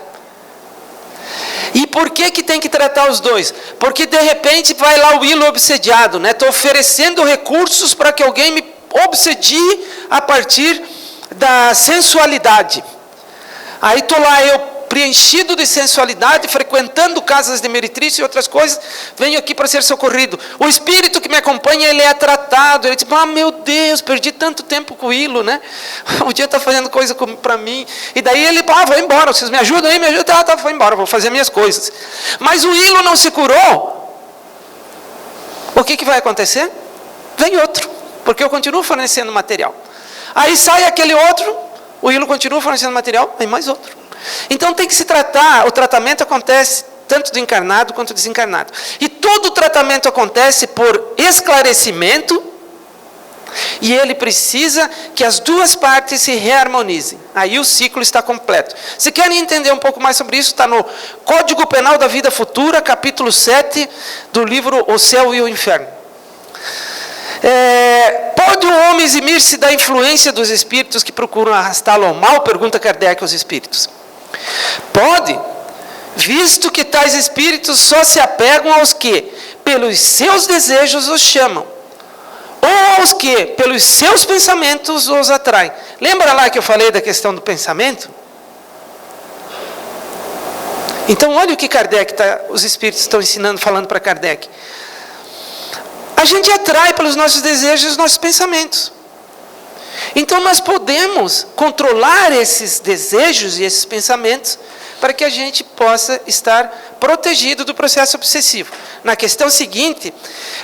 E por que tem que tratar os dois? Porque de repente vai lá o hilo obsediado, né? Estou oferecendo recursos para que alguém me obsedie a partir da sensualidade. Aí estou lá eu preenchido de sensualidade, frequentando casas de meretriz e outras coisas, venho aqui para ser socorrido. O espírito que me acompanha, ele é tratado, ele diz, meu Deus, perdi tanto tempo com o hilo, né? Um dia está fazendo coisa para mim, e daí ele, vou embora, vocês me ajudam aí, vou embora, vou fazer minhas coisas. Mas o hilo não se curou, o que vai acontecer? vem outro, porque eu continuo fornecendo material. Aí sai aquele outro, o hilo continua fornecendo material, vem mais outro. Então tem que se tratar, o tratamento acontece tanto do encarnado quanto do desencarnado. E todo o tratamento acontece por esclarecimento, e ele precisa que as duas partes se reharmonizem. Aí o ciclo está completo. Se querem entender um pouco mais sobre isso, está no Código Penal da Vida Futura, capítulo 7, do livro O Céu e o Inferno. Pode o homem eximir-se da influência dos espíritos que procuram arrastá-lo ao mal? Pergunta Kardec aos espíritos. Pode, visto que tais espíritos só se apegam aos que, pelos seus desejos, os chamam, ou aos que, pelos seus pensamentos, os atraem. Lembra lá que eu falei da questão do pensamento? Então, olha o que os espíritos estão ensinando, falando para Kardec. A gente atrai pelos nossos desejos os nossos pensamentos. Então, nós podemos controlar esses desejos e esses pensamentos para que a gente possa estar protegido do processo obsessivo. Na questão seguinte,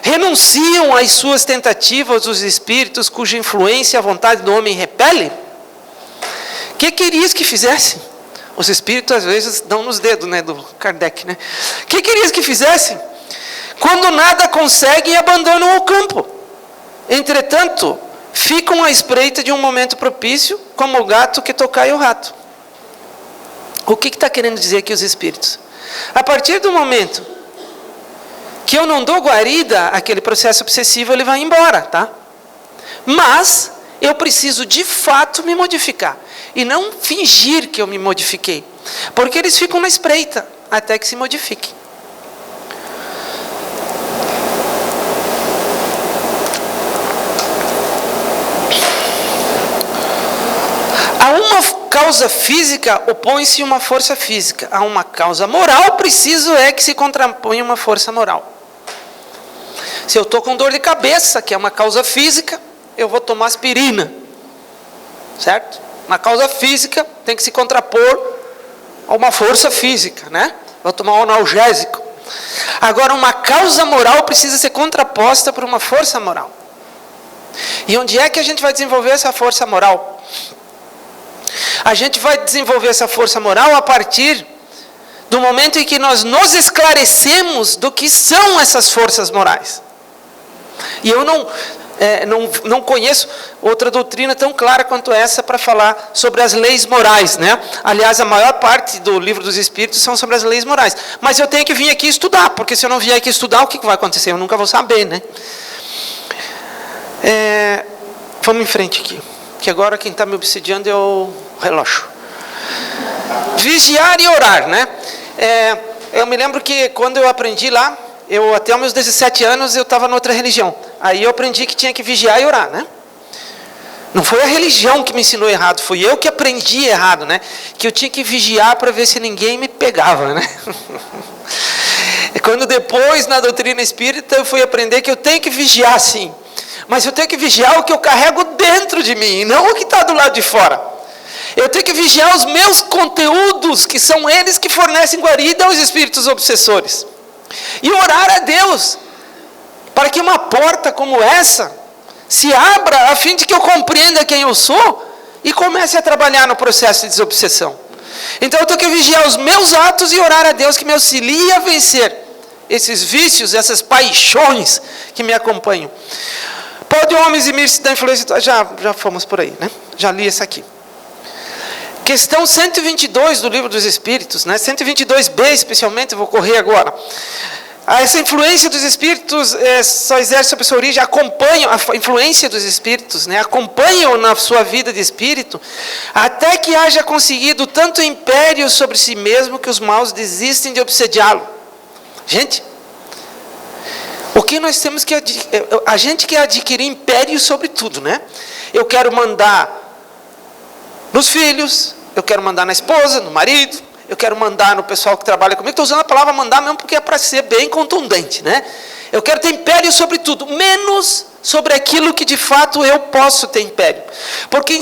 renunciam às suas tentativas os espíritos cuja influência a vontade do homem repele? O que querias que fizessem? Os espíritos às vezes dão nos dedos, né, do Kardec, né? O que querias que fizessem? Quando nada conseguem, abandonam o campo. Entretanto, ficam à espreita de um momento propício, como o gato que tocai o rato. O que está querendo dizer aqui os espíritos? A partir do momento que eu não dou guarida àquele processo obsessivo, ele vai embora, tá? Mas eu preciso de fato me modificar e não fingir que eu me modifiquei, porque eles ficam na espreita até que se modifiquem. A uma causa física opõe-se uma força física. A uma causa moral, preciso é que se contraponha uma força moral. Se eu estou com dor de cabeça, que é uma causa física, eu vou tomar aspirina. Certo? Uma causa física tem que se contrapor a uma força física, né? Vou tomar um analgésico. Agora, uma causa moral precisa ser contraposta por uma força moral. E onde é que a gente vai desenvolver essa força moral? A gente vai desenvolver essa força moral a partir do momento em que nós nos esclarecemos do que são essas forças morais. E eu não conheço outra doutrina tão clara quanto essa para falar sobre as leis morais, né? Aliás, a maior parte do Livro dos Espíritos são sobre as leis morais. Mas eu tenho que vir aqui estudar, porque se eu não vier aqui estudar, o que vai acontecer? Eu nunca vou saber, né? Vamos em frente aqui, que agora quem está me obsidiando é o relógio. Vigiar e orar, né? Eu me lembro que quando eu aprendi lá, até os meus 17 anos eu estava em outra religião. Aí eu aprendi que tinha que vigiar e orar, né? Não foi a religião que me ensinou errado, fui eu que aprendi errado, né? Que eu tinha que vigiar para ver se ninguém me pegava, né? Quando depois, na doutrina espírita, eu fui aprender que eu tenho que vigiar sim. Mas eu tenho que vigiar o que eu carrego dentro de mim, não o que está do lado de fora. Eu tenho que vigiar os meus conteúdos, que são eles que fornecem guarida aos espíritos obsessores. E orar a Deus, para que uma porta como essa se abra, a fim de que eu compreenda quem eu sou e comece a trabalhar no processo de desobsessão. Então eu tenho que vigiar os meus atos e orar a Deus que me auxilie a vencer esses vícios, essas paixões que me acompanham. Pode o homem eximir-se da influência... Já fomos por aí, né? Já li essa aqui. Questão 122 do Livro dos Espíritos, né? 122b especialmente, eu vou correr agora. Essa influência dos espíritos só exerce sobre sua origem, acompanham a influência dos espíritos, né? Acompanham na sua vida de espírito, até que haja conseguido tanto império sobre si mesmo que os maus desistem de obsediá-lo. Gente, o que nós temos que a gente quer adquirir império sobre tudo, né? Eu quero mandar nos filhos, eu quero mandar na esposa, no marido, eu quero mandar no pessoal que trabalha comigo. Estou usando a palavra mandar mesmo porque é para ser bem contundente, né? Eu quero ter império sobre tudo, menos sobre aquilo que de fato eu posso ter império. Porque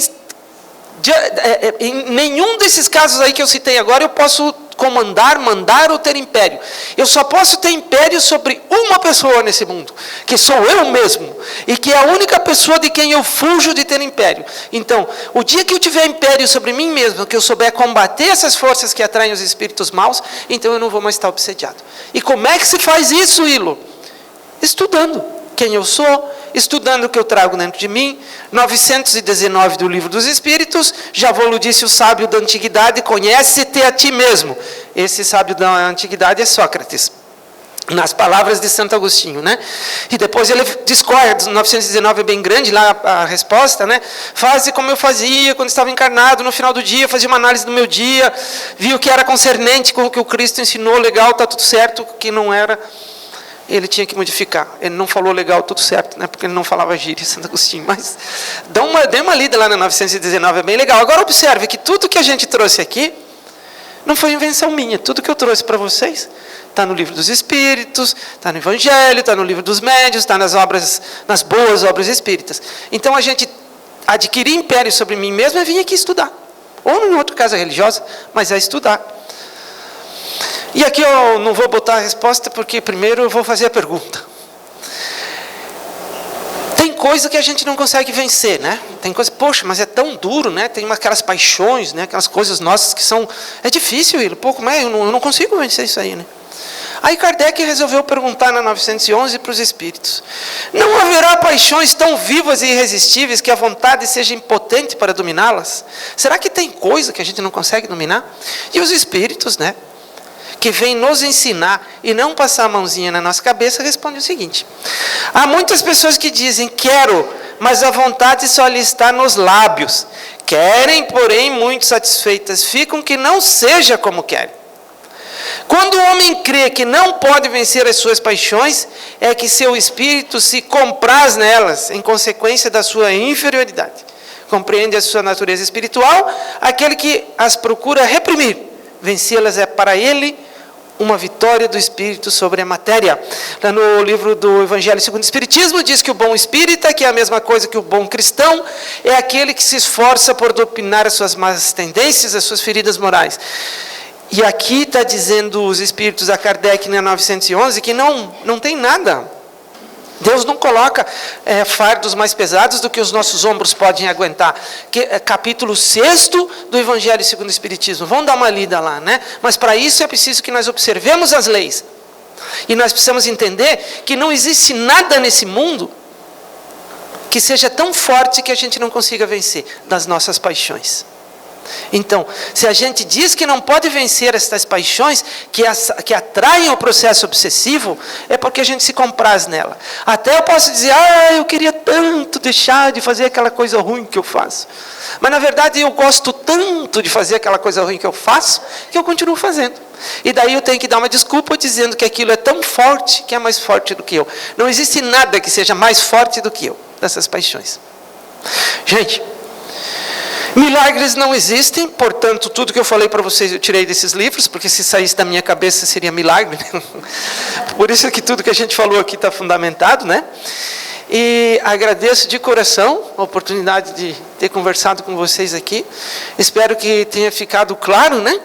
em nenhum desses casos aí que eu citei agora eu posso mandar ou ter império. Eu só posso ter império sobre uma pessoa nesse mundo, que sou eu mesmo, e que é a única pessoa de quem eu fujo de ter império. Então, o dia que eu tiver império sobre mim mesmo, que eu souber combater essas forças que atraem os espíritos maus, então eu não vou mais estar obsediado. E como é que se faz isso, Ilo? Estudando quem eu sou, estudando o que eu trago dentro de mim. 919 do Livro dos Espíritos, Javolo disse, o sábio da antiguidade, conhece-te a ti mesmo. Esse sábio da antiguidade é Sócrates, nas palavras de Santo Agostinho, né? E depois ele discorre, 919 é bem grande lá a resposta, né? Faze como eu fazia quando estava encarnado, no final do dia, fazia uma análise do meu dia, vi o que era concernente com o que o Cristo ensinou, legal, está tudo certo, o que não era, ele tinha que modificar. Ele não falou legal, tudo certo, né? Porque ele não falava gíria, Santo Agostinho. Mas dê uma lida lá na 919, é bem legal. Agora observe que tudo que a gente trouxe aqui não foi invenção minha. Tudo que eu trouxe para vocês está no Livro dos Espíritos, está no Evangelho, está no Livro dos Médiuns, está nas boas obras espíritas. Então a gente adquirir império sobre mim mesmo é vir aqui estudar. Ou em outra casa religiosa, mas é estudar. E aqui eu não vou botar a resposta, porque primeiro eu vou fazer a pergunta. Tem coisa que a gente não consegue vencer, né? Tem coisa, poxa, mas é tão duro, né? Tem aquelas paixões, né? Aquelas coisas nossas que são... É difícil, pouco mais, eu não consigo vencer isso aí, né? Aí Kardec resolveu perguntar na 911 para os espíritos: não haverá paixões tão vivas e irresistíveis que a vontade seja impotente para dominá-las? Será que tem coisa que a gente não consegue dominar? E os espíritos, né, que vem nos ensinar e não passar a mãozinha na nossa cabeça, responde o seguinte: há muitas pessoas que dizem, quero, mas a vontade só lhe está nos lábios. Querem, porém, muito satisfeitas ficam que não seja como querem. Quando o homem crê que não pode vencer as suas paixões, é que seu espírito se compraz nelas, em consequência da sua inferioridade. Compreende a sua natureza espiritual, aquele que as procura reprimir. Vencê-las é para ele uma vitória do espírito sobre a matéria. Lá no livro do Evangelho segundo o Espiritismo, diz que o bom espírita, que é a mesma coisa que o bom cristão, é aquele que se esforça por dominar as suas más tendências, as suas feridas morais. E aqui está dizendo os espíritos a Kardec na 911 que não tem nada. Deus não coloca fardos mais pesados do que os nossos ombros podem aguentar. Capítulo 6 do Evangelho segundo o Espiritismo. Vamos dar uma lida lá, né? Mas para isso é preciso que nós observemos as leis. E nós precisamos entender que não existe nada nesse mundo que seja tão forte que a gente não consiga vencer das nossas paixões. Então, se a gente diz que não pode vencer estas paixões que atraem o processo obsessivo, é porque a gente se compraz nela. Até eu posso dizer, eu queria tanto deixar de fazer aquela coisa ruim que eu faço. Mas na verdade eu gosto tanto de fazer aquela coisa ruim que eu faço, que eu continuo fazendo. E daí eu tenho que dar uma desculpa dizendo que aquilo é tão forte, que é mais forte do que eu. Não existe nada que seja mais forte do que eu, dessas paixões. Gente, milagres não existem, portanto, tudo que eu falei para vocês eu tirei desses livros, porque se saísse da minha cabeça seria milagre. Por isso que tudo que a gente falou aqui está fundamentado, né? E agradeço de coração a oportunidade de ter conversado com vocês aqui. Espero que tenha ficado claro, né?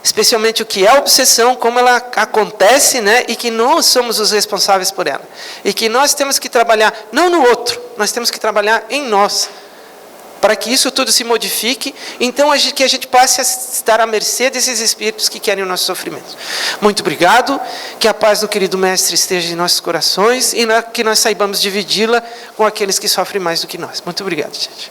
Especialmente o que é a obsessão, como ela acontece, né? E que nós somos os responsáveis por ela. E que nós temos que trabalhar, não no outro, nós temos que trabalhar em nós, para que isso tudo se modifique, então que a gente passe a estar à mercê desses espíritos que querem o nosso sofrimento. Muito obrigado, que a paz do querido Mestre esteja em nossos corações e que nós saibamos dividi-la com aqueles que sofrem mais do que nós. Muito obrigado, gente.